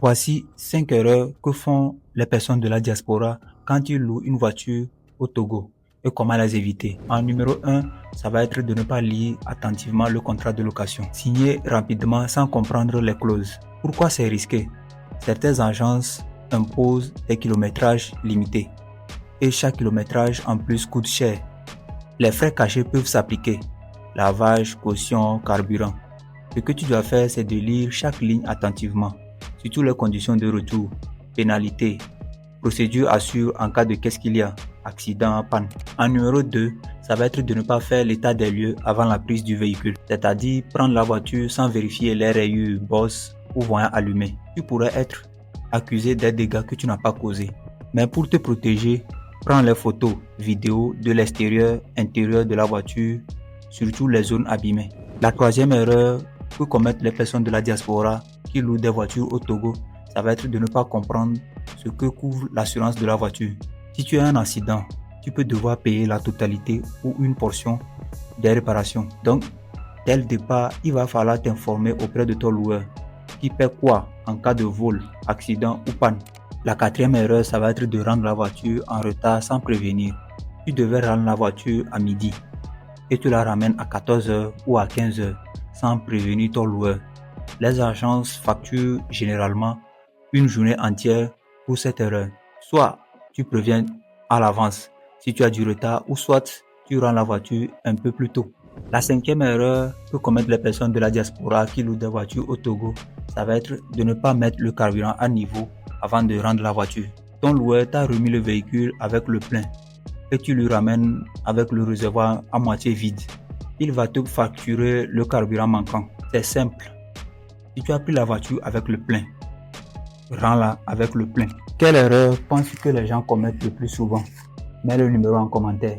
Voici 5 erreurs que font les personnes de la diaspora quand ils louent une voiture au Togo et comment les éviter. En numéro 1, ça va être de ne pas lire attentivement le contrat de location. Signer rapidement sans comprendre les clauses. Pourquoi c'est risqué? Certaines agences imposent des kilométrages limités et chaque kilométrage en plus coûte cher. Les frais cachés peuvent s'appliquer. Lavage, caution, carburant. Ce que tu dois faire, c'est de lire chaque ligne attentivement, surtout les conditions de retour, pénalité, procédure assure en cas de qu'est-ce qu'il y a, accident, panne. En numéro 2, ça va être de ne pas faire l'état des lieux avant la prise du véhicule, c'est-à-dire prendre la voiture sans vérifier les rayures, bosses ou voyants allumés. Tu pourrais être accusé des dégâts que tu n'as pas causés. Mais pour te protéger, prends les photos, vidéos de l'extérieur, intérieur de la voiture, surtout les zones abîmées. La troisième erreur que commettent les personnes de la diaspora qui louent des voitures au Togo, ça va être de ne pas comprendre ce que couvre l'assurance de la voiture. Si tu as un accident, tu peux devoir payer la totalité ou une portion des réparations. Donc, dès le départ, il va falloir t'informer auprès de ton loueur qui paie quoi en cas de vol, accident ou panne. La quatrième erreur, ça va être de rendre la voiture en retard sans prévenir. Tu devais rendre la voiture à midi et tu la ramènes à 14h ou à 15h sans prévenir ton loueur. Les agences facturent généralement une journée entière pour cette erreur. Soit tu préviens à l'avance si tu as du retard ou soit tu rends la voiture un peu plus tôt. La cinquième erreur que commettent les personnes de la diaspora qui louent des voitures au Togo, ça va être de ne pas mettre le carburant à niveau avant de rendre la voiture. Ton loueur t'a remis le véhicule avec le plein et tu lui ramènes avec le réservoir à moitié vide. Il va te facturer le carburant manquant. C'est simple. Si tu as pris la voiture avec le plein, rends-la avec le plein. Quelle erreur penses-tu que les gens commettent le plus souvent? Mets le numéro en commentaire.